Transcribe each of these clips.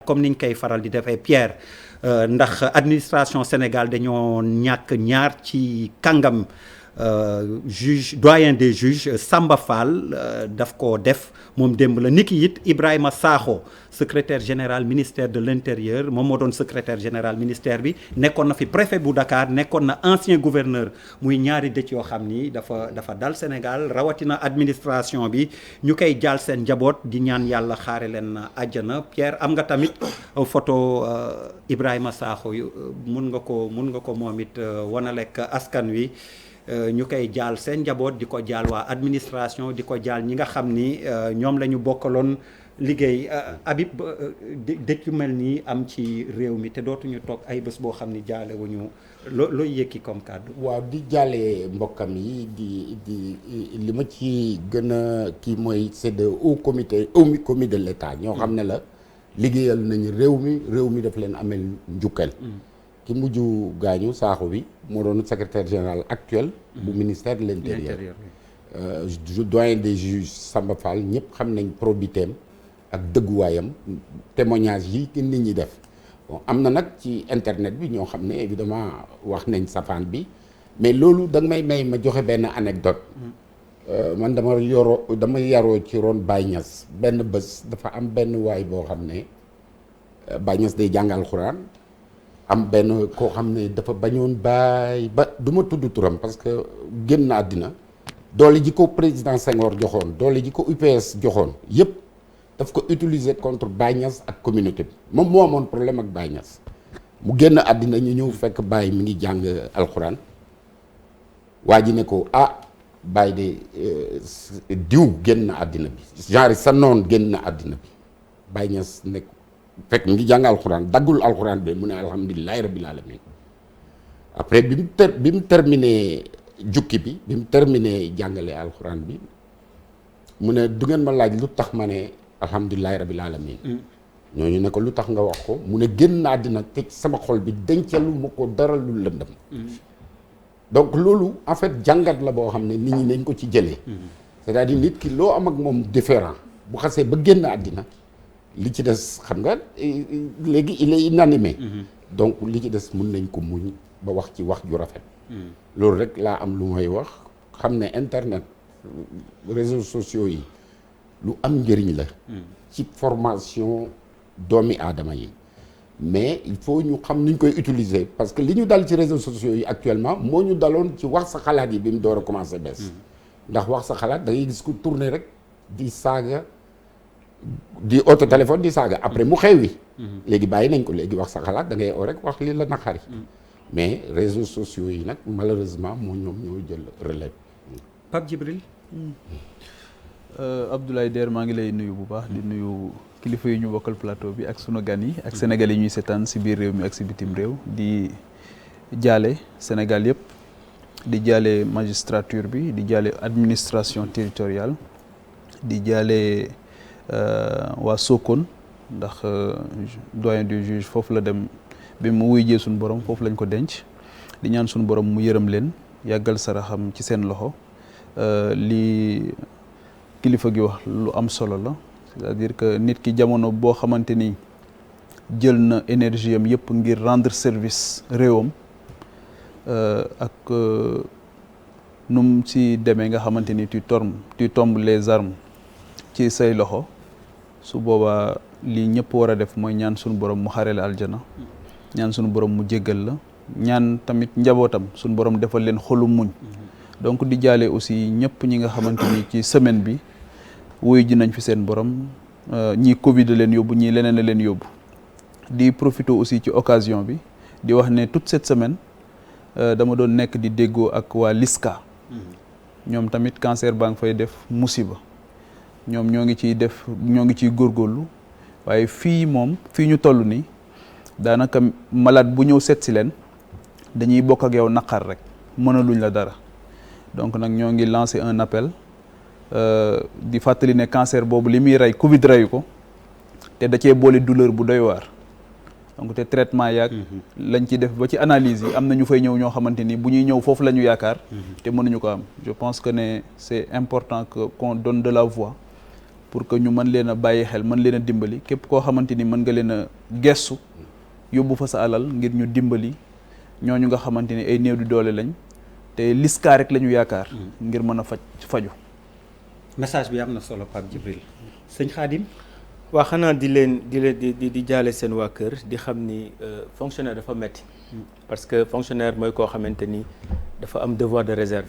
comme niñ koy faral di defee Pierre ndax administration Sénégal dañoo ñàkk ñaar ci kàngam juge doyen des juges Samba Fall daf ko def moom démb la niki it Ibrahima Sakho secrétaire général ministère de l'intérieur moom moo doon secrétaire général ministère bi nekkoon na fi préfet bu Dakar nekkoon na ancien gouverneur muy ñaari dëj yoo xam ni dafa dal Sénégal rawatina administration bi ñu koy jaal seen njaboot di ñaan yàlla xaare leen àjjana. Pierre am nga tamit photo Ibrahima Sakho mun nga ko moom it wanalek askan wi. ñu koy jaal seen njaboot di ko jaal waa administration di ko jaal ñi nga xam ni ñoom la ñu bokkaloon liggéey Habib dëj yu mel nii am ci réew mi te dootuñu toog ay bés boo xam ni jaale wuñu looy yëkki comme kàddu. waaw di jaale mbokkam yi di li ma ci gën a kii mooy c'est de haut comité de l'État ñoo xam ne la liggéeyal nañu réew mi daf leen amel njukkal. ki mujj gaañu Sakho bi moo doon secrétaire général actuel bu ministère de l'intérieur doyen des juges Samba Fall ñëpp xam nañ probitéem ak dëgguwaayam témoignage yi ki nit ñi def bon am na nag ci internet bi ñoo xam ne évidemment wax nañ safaan bi mais loolu da nga may ma joxe benn anecdote man dama yaroo ci ron Baye Niass benn bés dafa am benn waay boo xam ne Baye Niass day jàngal Alxuraan am benn koo xam ne dafa bañoon Baye ba du ma tudd turam parce que génn àddina doole ji ko président Senghor joxoon doole ji ko UPS joxoon yépp daf ko utiliser contre Baye Niass ak communauté bi moom moo amoon problème ak Baye Niass mu génn àddina ñu ñëw fekk Baye mi ngi jàng alxuraan waa ji ne ko Baye de diw génn na àddina bi genre sa noon génn na àddina bi Baye Niass nekk fekk mi ngi jàng alxuraan daggul alxuraan bi mu ne alhamdulilahi rabbil alamin après bi mu terminé jukki bi mu terminé jàngale alxuraan bi mu ne du ngeen ma laaj lu tax ma ne alhamdulilahi rabbil alamin ñooñu ne ko lu tax nga wax ko mu ne génn naa dina te sama xol bi dencalu ma ko dara lu lëndëm donc loolu en fait jàngat la boo xam ne nit ñi nañ ko ci jëlee c'est-à-dire nit ki loo am ak moom différent bu xasee ba génn àddina li ci des xam nga léegi il est inanimé donc li ci des mun nañ ko muñ ba wax ci wax ju rafet loolu rek laa am lu may wax xam ne internet réseaux sociaux yi lu am njëriñ la ci formation doomi aadama yi mais il faut ñu xam nuñ koy utiliser parce que li ñu dal ci réseaux sociaux yi actuellement moo ñu daloon ci wax sa xalaat yi bi mu door a commencé bees ndax wax sa xalaat da ngay gis ku tourner rek di saaga di auto téléphone di saaga après mu xewi léegi bàyyi nañ ko léegi wax sa xalaat da ngay oo rek wax li la naqari mais réseaux sociaux yi nag malheureusement ñoo jël relève. Pape Djibril. Abdoulaye Der maa ngi lay nuyu bu baax di nuyu kilifa yi ñu bokkal plateau bi ak sunu gan yi ak Sénégal yi ñuy seetaan si biir réew mi ak si bitim réew di jaale Sénégal yëpp di jaale magistrature bi di jaale administration territoriale di jaale waa Sokone ndax doyen du juge foofu la dem bi mu wuy jee suñu borom foofu lañ ko denc di ñaan suñu borom mu yërëm leen yàggal saraxam ci seen loxo li kilifa gi wax lu am solo la c'est-à-dire que nit ki jamono boo xamante ni jël na énergie am yëpp ngir rendre service réewam ak num si demee nga xamante ni tu tombes les armes ci say loxo su boobaa lii ñëpp war a def mooy ñaan suñu borom mu xarele aljana ñaan suñu borom mu jéggal la ñaan tamit njabootam suñu borom defal leen xolu muñ donc di jaale aussi ñëpp ñi nga xamante ni ci semaine bi wuyu ji nañ fi seen borom ñii Covid leen yóbbu ñii leneen la leen yóbbu di profiter aussi ci occasion bi di wax ne toute cette semaine dama doon nekk di déggoo ak waa LISCA ñoom tamit cancer baa ngi fay def musiba ñoom ñoo ngi ciy góorgóorlu waaye fii ñu toll nii daanaka malade bu ñëw seet si leen dañuy bokk ak yow naqar rek mënaluñ la dara donc nag ñoo ngi lancer un appel di fàttali ne cancer boobu li muy rey Covid reyu ko te da cee boole douleur bu doy waar donc te traitement yaag lañ ci def ba ci analyse yi am na ñu fay ñëw ñoo xamante ni bu ñuy ñëw foofu la ñu yaakaar te mënuñu ko am je pense que ne c'est important qu'on donne de la voix pour que ñu mën leen a bàyyi xel mën leen a dimbali képp koo xamante ni mën nga leen a gestu yóbbu fa sa alal ngir ñu dimbali ñooñu nga xamante ni ay néew di doole lañ te liska rek la ñu yaakaar ngir mën a faju message bi am na solo Pape Djibril sëñ Khadim. waa xanaa di jaale seen waa kër di xam ni fonctionnaire dafa metti parce que fonctionnaire mooy koo xamante ni dafa am devoir de réserve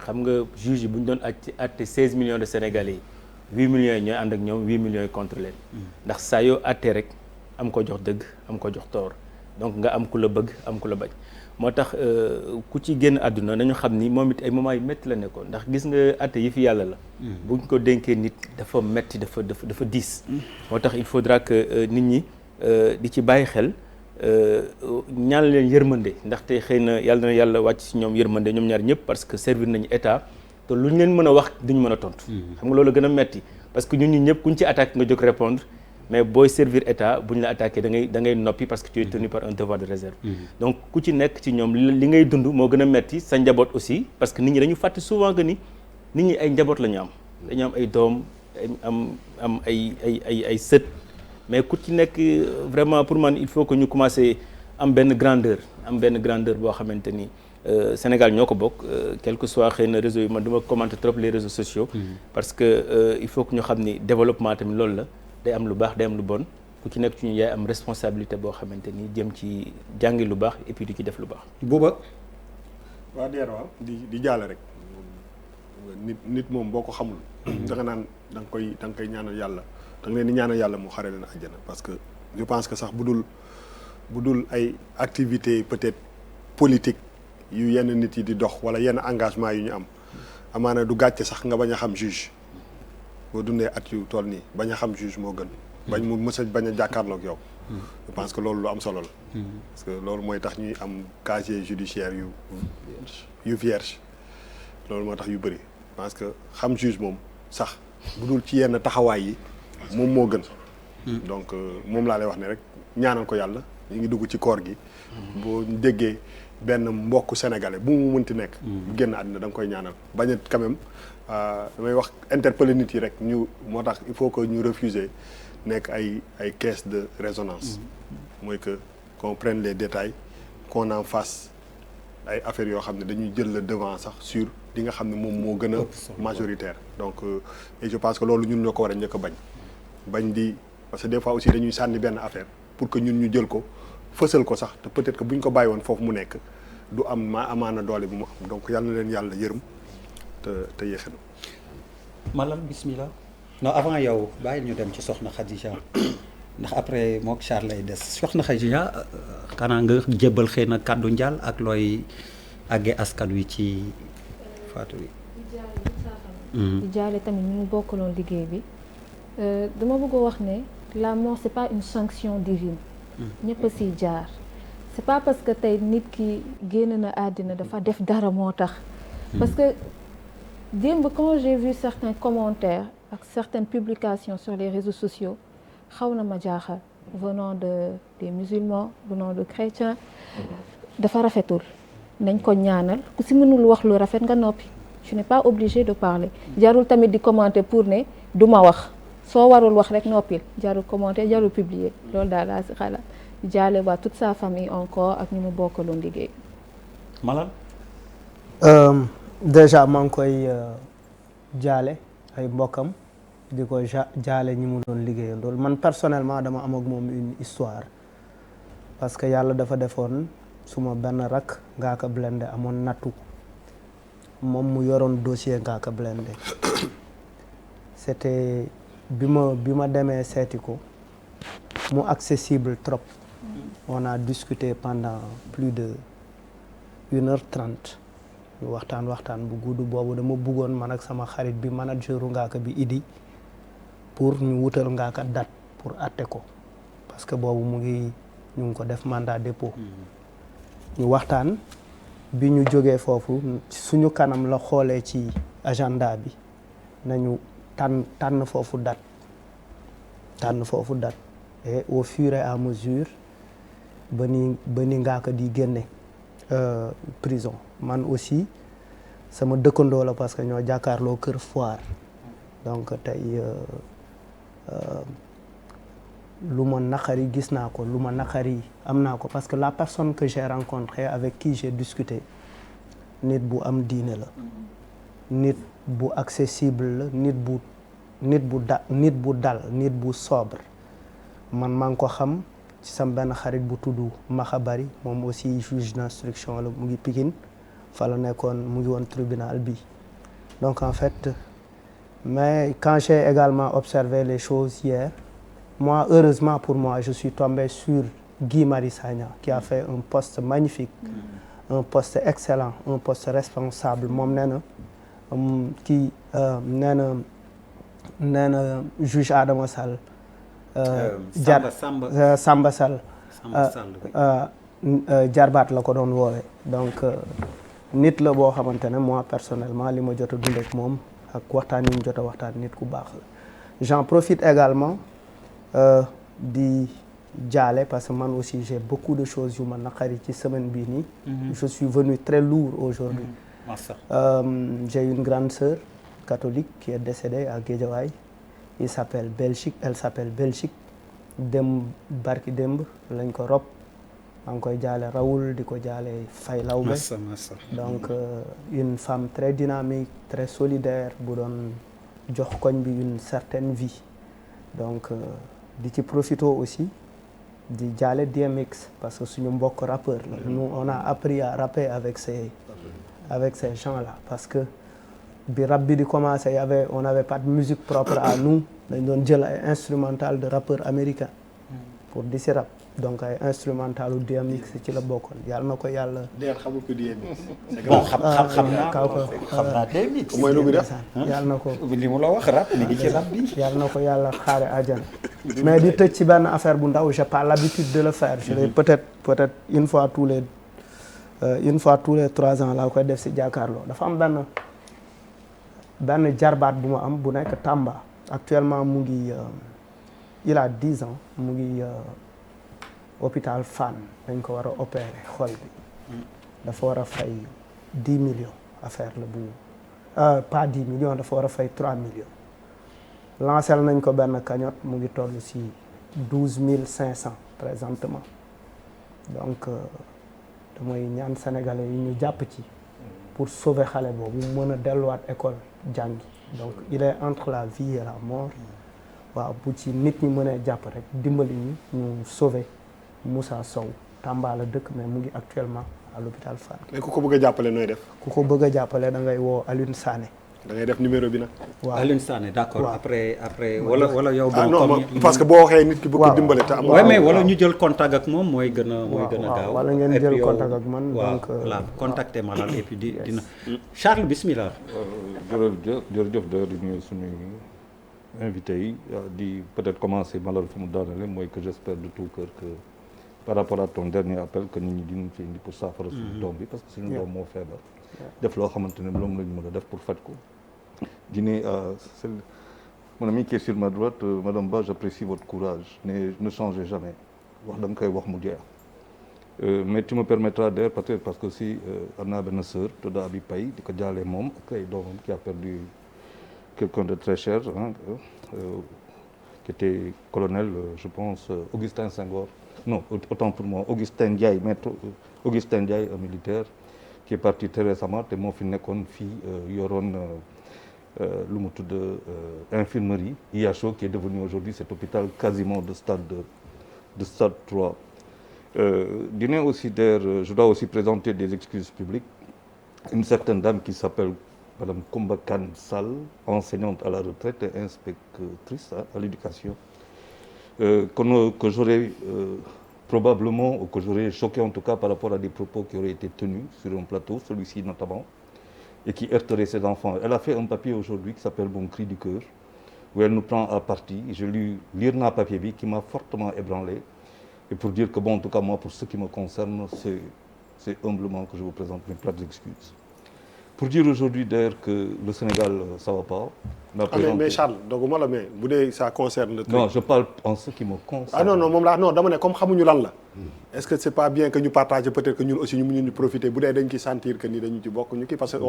xam nga juge yi bu ñu doon àtte 16 millions de Sénégalais yi 8 millions yi ñooy ànd ak ñoom 8 millions yi contre leen ndax saa yoo àttee rek am ko jox dëgg am ko jox toor donc nga am ku la bëgg am ku la bañ moo tax ku ci génn àdduna nañu xam ni moom it ay moments yu métti la nekkoon ndax gis nga àtte yi fi yàlla la buñ ko dénkee nit dafa métti dafa diis moo tax il faudra que nit ñi di ci bàyyi xel ñaan leen yërmande ndaxte xëy na yàlla wàcc ci ñoom yërmande ñoom ñaar ñëpp parce que servir nañu état te lu ñu leen mën a wax duñu mën a tontu xam nga loolu gën a metti parce que ñun ñi ñëpp kuñ ci attaque nga jóg répondre mais booy servir état bu ñu la attaqué da ngay noppi parce que tu es tenu par un devoir de réserve donc ku ci nekk ci ñoom li ngay dund moo gën a metti sa njaboot aussi parce que nit ñi dañu fàtte souvent que ni nit ñi ay njaboot la ñu am dañu am ay doom am ay sët mais ku ci nekk vraiment pour man il faut que ñu commencer am benn grandeur boo xamante ni Sénégal ñoo ko bokk quel que soit xëy na réseau yi man du ma commenter trop les réseaux sociaux parce que il faut que ñu xam ni développement tamit loolu la day am lu baax day am lu bon ku ci nekk ci ñu yaay am responsabilité boo xamante ni jëm ci jàngi lu baax et puis di ci def lu baax. Bouba. waa waaw di jaale rek nit moom boo ko xamul. da nga naan da nga koy ñaanal yàlla da nga leen di ñaanal yàlla mu xare leen àjjana parce que je pense que sax bu dul ay activités peut-être politique yu yenn nit yi di dox wala yenn engagement yu ñu am amaana du gàcce sax nga bañ a xam juge. boo dundee at yu toll nii bañ a xam juge moo gën bañ mu mës a bañ a jàkkaarloog yow je pense que loolu lu am solo la parce que loolu mooy tax ñuy am casier judiciaire yu vierge loolu moo tax yu bëri parce que xam juge moom sax bu dul ci yenn taxawaay yi moom moo gën donc moom laa lay wax ne rek ñaanal ko yàlla ñu ngi dugg ci koor gi boo déggee benn mbokku sénégalais bu mu mënti nekk bu génn àddina da nga koy ñaanal bañ a quand même damay wax interpeller nit yi rek ñu moo tax il faut que ñu refuser nekk ay caisse de résonance mooy que qu'on prenne les détails qu'on en fasse ay affaires yoo xam ne dañuy jël le devant sax sur li nga xam ne moom moo gën a majoritaire donc et je pense que loolu ñun ñoo ko war a njëkk a bañ di parce que des fois aussi dañuy sànni benn affaire pour que ñun ñu jël ko fësal ko sax te peut-être que bu ñu ko bàyyi woon foofu mu nekk du am amaana doole bi mu am donc yal na leen yàlla yërëm te yéexe na. Malal bismillah. non avant yow bàyyi ñu dem ci soxna Khadija ndax après mook Charles lay des soxna Khadija xanaa nga jébbal xëy na kàddu njaal ak looy àggee askan wi ci faatu wi. di jaale tamit ñu bokkaloon liggéey bi dama bëgg a wax ne la mort c'est pas une sanction divine. ñëpp a siy jaar. c'est pas parce que tey nit ki génn na àddina dafa def dara moo tax. parce que démb quand j'ai vu certains commentaires ak certaines publications sur les réseaux sociaux xaw na ma jaaxal venant des musulmans venant de chrétiens dafa rafetul nañ ko ñaanal ku si mënul wax lu rafet nga noppi tu n'es pas obligé de parler jarul tamit di commenter pour ne du ma wax soo warul wax rek noppil jarul commenter jarul publier loolu daal laa si xalaat jaale waa toute sa famille encore ak ñu mu bokkaloon liggéey. Malal. déjà maa ngi koy jaale ay mbokkam di ko jaale ñi mu doon liggéeyandool man personnellement dama am ak moom une histoire parce que yàlla dafa defoon suma benn rakk Ngaaka Blindé amoon nattu moom mu yoroon dossier Ngaaka Blindé c'était bi ma demee seeti ko mu accessible trop on a discuté pendant plus de 1h30 ñu waxtaan bu gudd boobu dama bëggoon man ak sama xarit bi manageru Ngaaka bi Idi pour ñu wutal Ngaaka date pour atte ko parce que boobu ñu ngi ko def mandat dépôt ñu waxtaan bi ñu jógee foofu suñu kanam la xoolee ci agenda bi nañu tànn foofu date et au fur et à mesure ba ni Ngaaka di génne prison man aussi sama dëkkandoo la parce que ñoo jàkkaarloo kër foire donc tey lu ma naqari gis naa ko lu ma naqari am naa ko parce que la personne que j'ai rencontrée avec qui j'ai discuté nit bu am diine la nit bu accessible la nit bu dal nit bu sobre man maa ngi ko xam ci sam benn xarit bu tudd Maxa Bari moom aussi juge d'instruction la mu ngi Pikine fa la nekkoon mu ngi woon tribunal bi donc en fait mais quand j'ai également observé les choses hier moi heureusement pour moi je suis tombé sur Guy Marius Sagna qui a fait un poste magnifique un poste excellent un poste responsable moom nee na kii nee na juge Adama Sall Samba Sall jarbaat la ko doon woowe donc nit la boo xamante ne moi personnellement li ma jot a dund ak moom ak waxtaan yi ñu jot a waxtaan nit ku baax la j'en profite également di jaale parce que man aussi j'ai beaucoup de choses yu ma naqari ci semaine bii nii je suis venu très lourd aujourd'hui j'ai une grande sœur catholique qui est décédée à Guédiawaye elle s'appelle Belgique barki démb lañ ko rob maa ngi koy jaale Raoul di ko jaale Fay Lawbe donc une femme très dynamique très solidaire bu doon jox koñ bi une certaine vie donc di ci profito aussi di jaale DMX parce que suñu mbokk rappeur la nous on a appris à rapper avec ces gens-là parce que bi rap bi di commencer on avait pas de musique propre à nous dañ doon jël ay instrumental de rappeurs américains pour di si rap donc ay instrumentalu DMX ci la bokkoon yàlla na ko yàlla. xamul ko DMX. bon xam naa DMX. mooy lu muy def yàlla na ko. li mu la wax rap mi ngi ci rap bi. yàlla na ko yàlla xaare àjjana. mais di tëj ci benn affaire bu ndaw j'ai pas l'habitude de le faire. je vais peut-être une fois tous les 3 ans laa koy def si jàkkaarloo dafa am benn jarbaat bu ma am bu nekk Tamba actuellement mu ngi il a 10 ans mu ngi hôpital Fann dañ ko war a opérer xol bi dafa war a fay 10 millions affaire la bu pas 10 millions dafa war a fay 3 millions lancé nañ ko benn cagnotte mu ngi toll ci 12 500 présentement donc damay ñaan sénégalais yi ñu jàpp ci pour sauver xale boobu mën a delluwaat école jàngi donc il est entre la vie et la mort waaw bu ci nit ñi mënee jàpp rek dimbali ñu sauver Moussa Sow Tamba la dëkk mais mu ngi actuellement à l'hôpital Fann. mais ku ko bëgg a jàppale nooy def. ku ko bëgg a jàppale da ngay woo Alioune Sané. da ngay def numéro bi nag. waaw Alioune Sané d'accord après wala yow. non parce que boo waxee nit ki bëgg ko dimbale te amul. mais wala ñu jël contact ak moom mooy gën a gaaw. wala ngeen jël contact ak man donc voilà contacter ma et puis dina Charles bismillah. jërëjëf di nuyu suñu invité yi di peut-être commencer malal fu mu daanale mooy que j'espère de tout cœur que par rapport à ton dernier appel que nit ñi dinañ fi indi pour saafara suñu doom bi parce que suñu doom moo feebar def loo xamante ne moom lañu mën a def pour faj ko di ne mon ami qui est sur ma droite madame Ba j'apprécie votre courage mais ne changez jamais wax da nga koy wax mu jeex mais tu me permettras d'ailleurs peut-être parce que si am naa benn sœur tudd Abi Pay di ko jaalee moom ak ay doomam qui a perdu quelqu'un de très cher qui était colonel je pense Augustin Senghor non autant pour moi Augustin Ndiaye maître Augustin Ndiaye un militaire qui est parti très récemment te moo fi nekkoon fii yoroon lu mu tudd infirmerie IHO qui est devenu aujourd'hui cet hôpital quasiment de stade 3 dîner aussi d'ailleurs je dois aussi présenter des excuses publiques une certaine dame qui s'appelle Madame Koumba Kane Sall enseignante à la retraite et inspectrice à l'éducation que j'aurais probablement ou que j'aurais choqué en tout cas par rapport à des propos qui auraient été tenus sur un plateau, celui-ci notamment, et qui heurterait ses enfants. Elle a fait un papier aujourd'hui qui s'appelle Mon cri du cœur, où elle nous prend à partie. Je lire un papier qui m'a fortement ébranlé. Et pour dire que bon, en tout cas moi, pour ce qui me concerne, c'est humblement que je vous présente mes plates excuses. pour dire aujourd'hui d'ailleurs que le Sénégal ça va pas. mais Charles doguma la mais bu dee ça concerne le truc. Non, je parle en ce qui me concerne. Ah non moom laa non dama ne comme xamuñu lan la. Est-ce que c'est pas bien que ñu partager peut-être que ñun aussi ñu mun ñu profiter bu dee dañ ci sentir que ni dañu ci bokk ñu kii parce que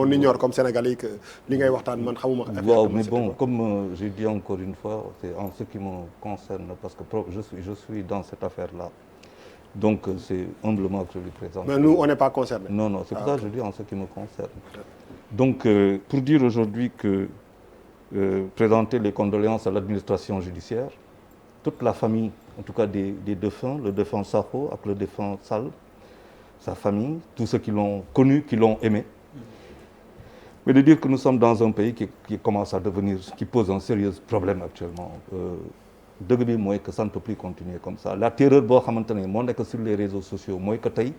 on ignore comme Sénégalais que li ngay waxtaan man xamuma. Waaw mais bon comme j'ai dit encore une fois c'est en ce qui me concerne parce que je suis dans cette affaire-là. Donc c'est humblement que je lui présente. Mais nous on n'est pas concernés. Non, c'est pour ça que je dis en ce qui me concerne. Donc pour dire aujourd'hui que présenter les condoléances à l'administration judiciaire, toute la famille, en tout cas des défunts, le défunt Sakho ak le défunt Sall, sa famille, tous ceux qui l'ont connu, qui l'ont aimé. Mais de dire que nous sommes dans un pays qui commence à devenir, qui pose un sérieux problème actuellement. Dëgg bi mooy que ça ne peut plus continuer comme ça. La terreur boo xamante ne moo nekk sur les réseaux sociaux mooy que tey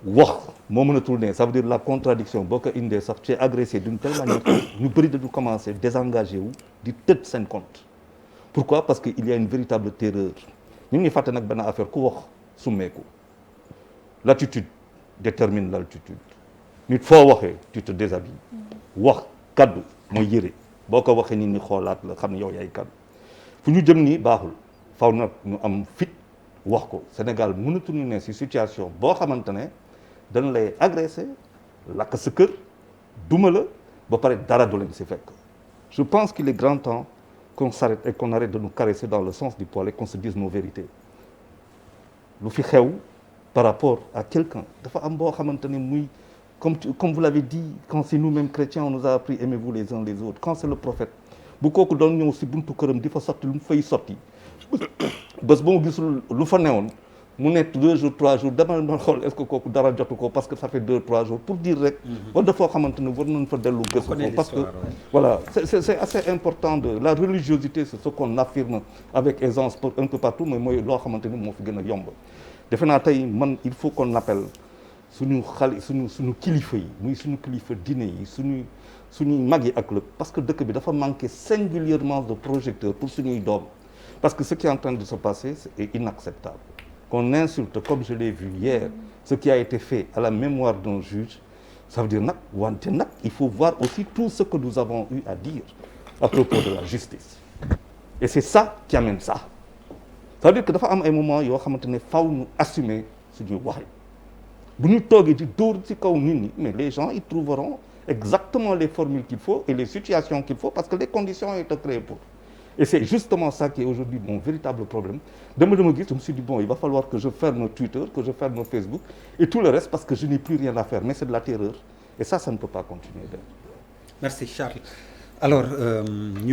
wax moo mënatul ne ça veut dire la contradiction boo ko indee sax tu es agressé d'une telle manière que ñu bëri dañu commencer désengager wu di tëj seen compte. Pourquoi? Parce que il y a une véritable terreur. ñu ngi fàtte nag benn affaire ku wax summeeku. L'attitude détermine l'altitude. nit foo waxee tu te déshabilles. wax kaddu mooy yëre boo ko waxee nit ñi xoolaat la xam ne yow yaay kaddu. fu ñu jëm nii baaxul faw nag ñu am fit wax ko Sénégal mënatuñu ne ci situation boo xamante ne dañ lay agressé lakk sa kër duma la ba pare dara du leen ci fekk. Je pense qu'il est grand temps qu'on s'arrête et qu'on arrête de nous caresser dans le sens du poil et qu'on se dise nos vérités. lu fi xew par rapport à quelqu'un dafa am boo xamante ne muy comme vous l'avez dit quand c'est nous-mêmes chrétiens on nous a appris aimez-vous les uns les autres quand c'est le prophète bu kooku doon ñëw si buntu këram di fa sotti lu mu fay sotti bés ba mu gisul lu fa newoon mu nekk 2 jours 3 jours dama ma xool est-ce que kooku dara jotu ko parce que ça fait 2-3 jours pour dire rek wala dafoo xamante ne war nañ fa dellu gëstu ko parce que voilà c'est assez important de la religiosité c'est ce qu'on affirme avec aisance un peu partout mais mooy loo xamante ni moo fi gën a yomb defe naa tey man il faut qu'on appelle suñu kilifa yi muy suñu kilifa diine yi suñuy mag yi ak lépp parce que dëkk bi dafa manquer singulièrement de projecteurs pour suñuy doom parce que ce qui est en train de se passer c'est inacceptable qu'on insulte comme je l'ai vu hier ce qui a été fait à la mémoire d'un juge ça veut dire nag wante nag il faut voir aussi tout ce que nous avons eu à dire à propos de la justice et c'est ça qui amène ça ça veut dire que dafa am ay moments yoo xamante ne faw ñu assumer suñuy wax bu ñu toogee di dóor ci kaw nit ñi mais les gens ils trouveront exactement les formules qu'il faut et les situations qu'il faut parce que les conditions ont été créées pour et c'est justement ça qui est aujourd'hui mon véritable problème dama gis je me suis dit bon il va falloir que je ferme Twitter que je ferme Facebook et tout le reste parce que je n'ai plus rien à faire mais c'est de la terreur et ça ne peut pas continuer. Merci Charles. Alors